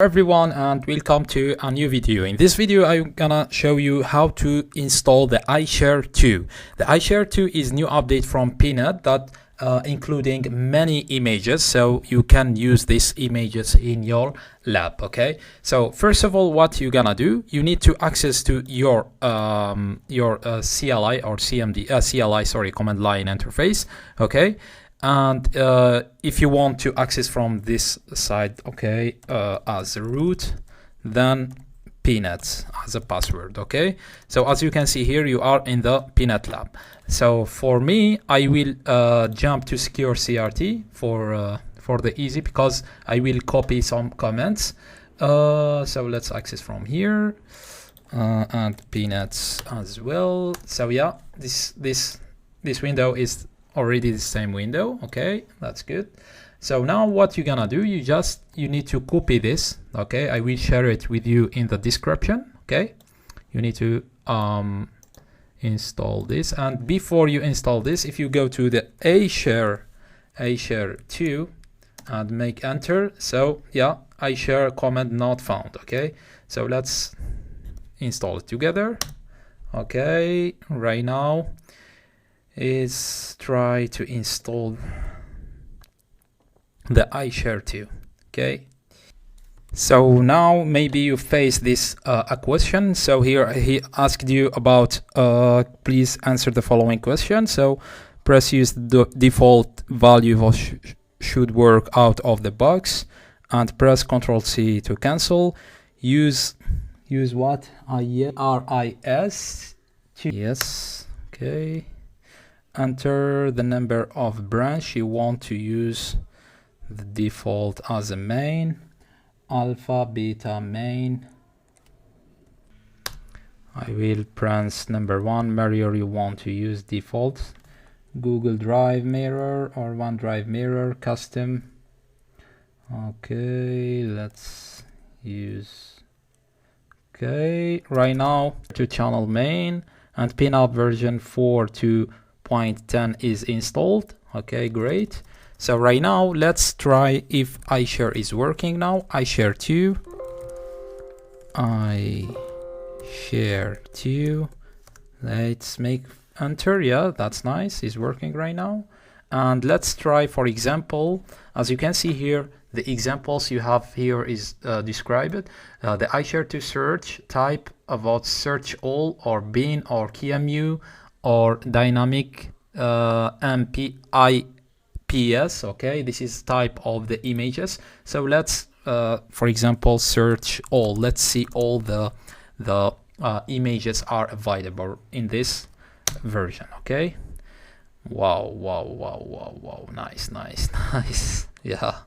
Everyone, and welcome to a new video. In this video I'm gonna show you how to install the iShare 2. The iShare 2 is new update from PnetLAB that including many images, so you can use these images in your lab. Okay, so first of all, what you're gonna do, you need to access to your CLI or CLI command line interface. Okay, and if you want to access from this side, okay, as a root, then pnet as a password. Okay, so as you can see here, you are in the PnetLAB. So for me, I will jump to secure CRT for the easy, because I will copy some comments. So let's access from here and pnet as well. So yeah, this window is already the same window. Okay, that's good. So now what you're gonna do, you need to copy this. Okay, I will share it with you in the description. Okay, you need to install this, and before you install this, if you go to the iShare 2 and make enter, so yeah, iShare command not found. Okay, so let's install it together. Okay, right now is try to install the iShare 2. Okay, so now maybe you face this a question. So here he asked you about please answer the following question. So press use the default value should work out of the box, and press Ctrl+C to cancel. Use what? RIS. Yes. Okay. Enter the number of branch you want to use. The default as a main, alpha, beta, main. I will press number 1. Mirror you want to use default. Google Drive mirror or OneDrive mirror custom. Okay, let's use. Okay, right now to channel main, and PnetLAB version 4.2.10 is installed. Okay, great. So right now let's try if iShare is working now. iShare 2. Let's make enter. Yeah, that's nice. It's working right now. And let's try, for example, as you can see here, the examples you have here is described. The iShare 2 search type about search all or bin or QEMU or dynamic IPS. Okay, this is type of the images. So let's for example search all. Let's see all the images are available in this version. Okay, wow, nice. Yeah,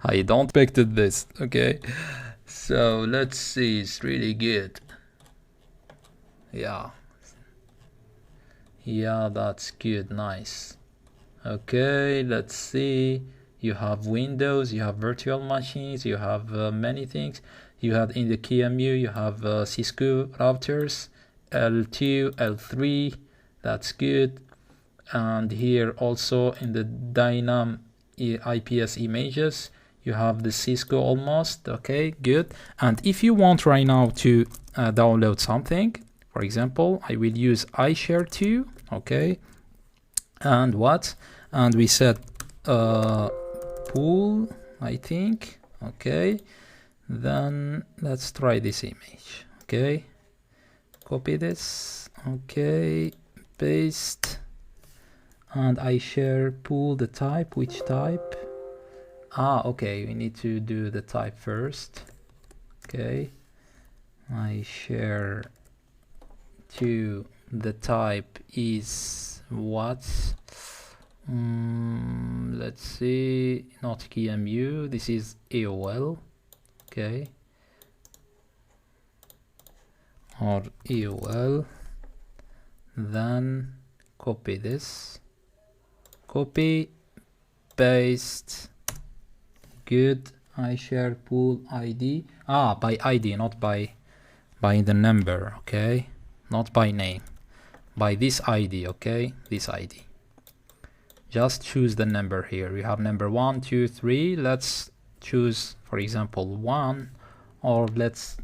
I don't expected this. Okay, so let's see, it's really good. Yeah, that's good, nice. Okay, let's see. You have Windows, you have virtual machines, you have many things. You have in the QEMU, you have Cisco routers, L2, L3, that's good. And here also in the dynamic IPS images, you have the Cisco almost. Okay, good. And if you want right now to download something, for example, I will use iShare 2. Okay, and what? And we said pool, I think. Okay, then let's try this image. Okay, copy this. Okay, paste, and iShare pool, the type. Which type? Okay, we need to do the type first. Okay, iShare 2, the type is what? Let's see, not QEMU, this is AOL. Okay, or AOL. Then copy this, copy, paste. Good. iShare pool ID, by ID, not by the number. Okay, not by name, by this ID. Okay, this ID. Just choose the number here. We have number 1, 2, 3. Let's choose, for example, 1. or let's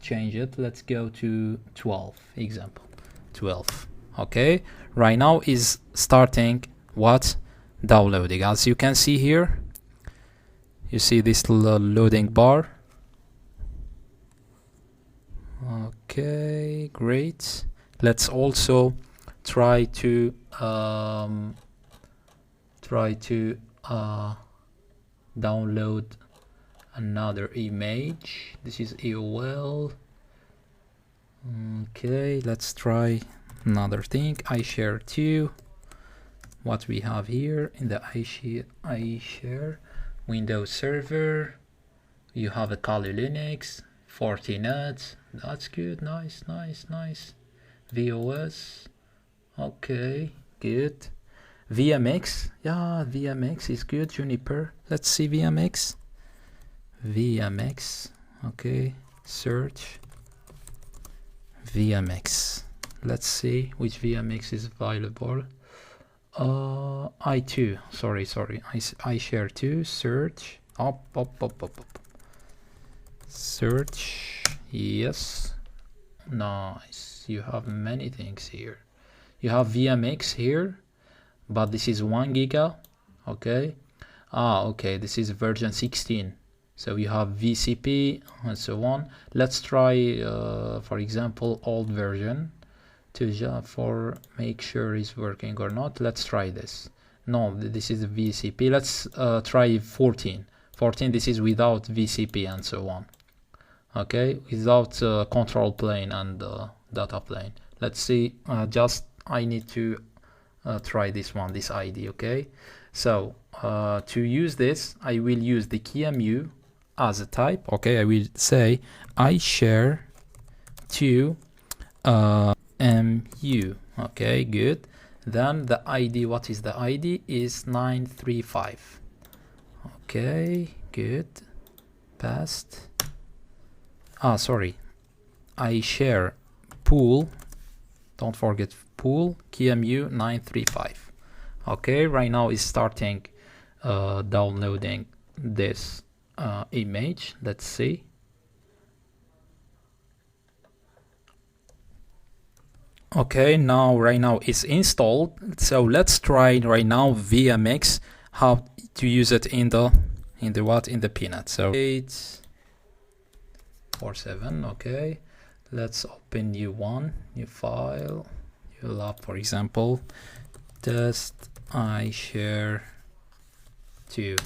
change it. Let's go to 12, example 12. Okay, right now is starting what? Downloading. As you can see here, you see this loading bar. Okay, great. Let's also try to download another image. This is AOL. Okay, let's try another thing. iShare 2. What we have here in the iShare Windows Server, you have a Kali Linux, Fortinet. That's good. Nice. VOS. Okay, good. VMX. Yeah, VMX is good. Juniper. Let's see VMX. Okay, search VMX. Let's see which VMX is available. i2. Sorry. iShare 2. Search. Up. Search. Yes. Nice. You have many things here. You have VMX here, but this is 1 giga. Okay. Okay. This is version 16. So you have VCP and so on. Let's try, for example, old version for make sure it's working or not. Let's try this. No, this is VCP. Let's try 14. This is without VCP and so on. Okay, without control plane and data plane. Let's see. I need to try this one, this ID. Okay, so to use this, I will use the QEMU as a type. Okay, I will say iShare to MU. Okay, good. Then the ID, what is the ID? Is 935. Okay, good. Passed. Sorry. iShare pool. Don't forget pool. QEMU 935. Okay, right now is starting downloading this image. Let's see. Okay, right now it's installed. So let's try right now VMX, how to use it in the PNET. So 847. Okay, let's open new file, new lab, for example, test iShare 2.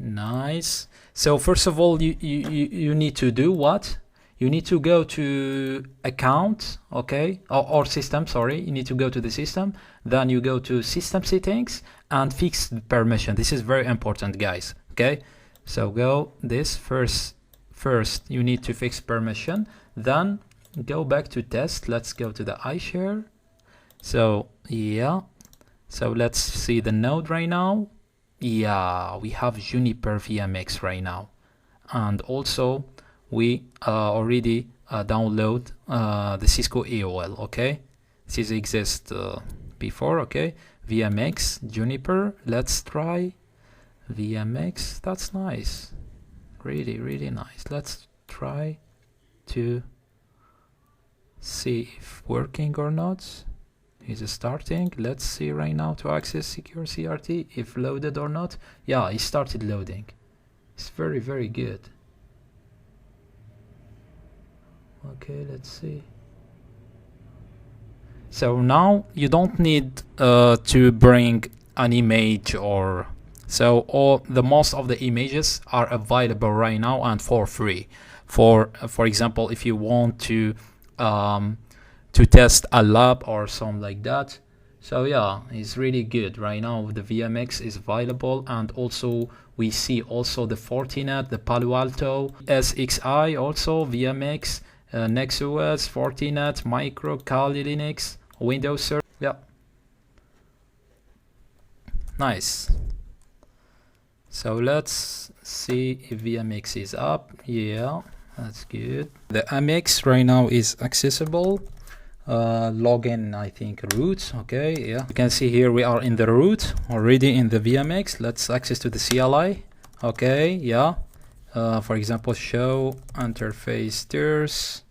Nice. So first of all, you need to do what? You need to go to account, okay, or system, sorry. You need to go to the system, then you go to system settings and fix the permission. This is very important, guys, okay? So go this first you need to fix permission, then go back to test. Let's go to the iShare. So yeah, so let's see the node right now. Yeah, we have Juniper VMX right now, and also we already download the Cisco AOL. Okay, this exists before. Okay, VMX Juniper. Let's try VMX. That's nice, really nice. Let's try to see if working or not. Is it starting? Let's see right now to access secure CRT if loaded or not. Yeah, it started loading. It's very good. Okay, let's see. So now you don't need to bring an image, or so most of the images are available right now and for free. For example, if you want to test a lab or something like that. So yeah, it's really good right now. The VMX is available, and also we see also the Fortinet, the Palo Alto, SXI, also VMX, NextOS, Fortinet, Micro, Kali Linux, Windows Server. Yeah, nice. So let's see if VMX is up. Yeah, that's good. The MX right now is accessible. Login, I think, root. Okay, yeah, you can see here we are in the root already in the VMX. Let's access to the CLI. Okay, yeah, for example, show interface tiers.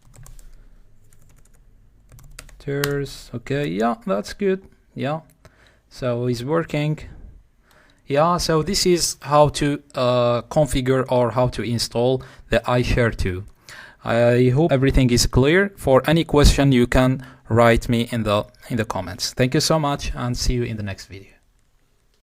Okay, yeah, that's good. Yeah, so it's working. Yeah, so this is how to configure or how to install the iShare 2. I hope everything is clear. For any question, you can write me in the comments. Thank you so much, and see you in the next video.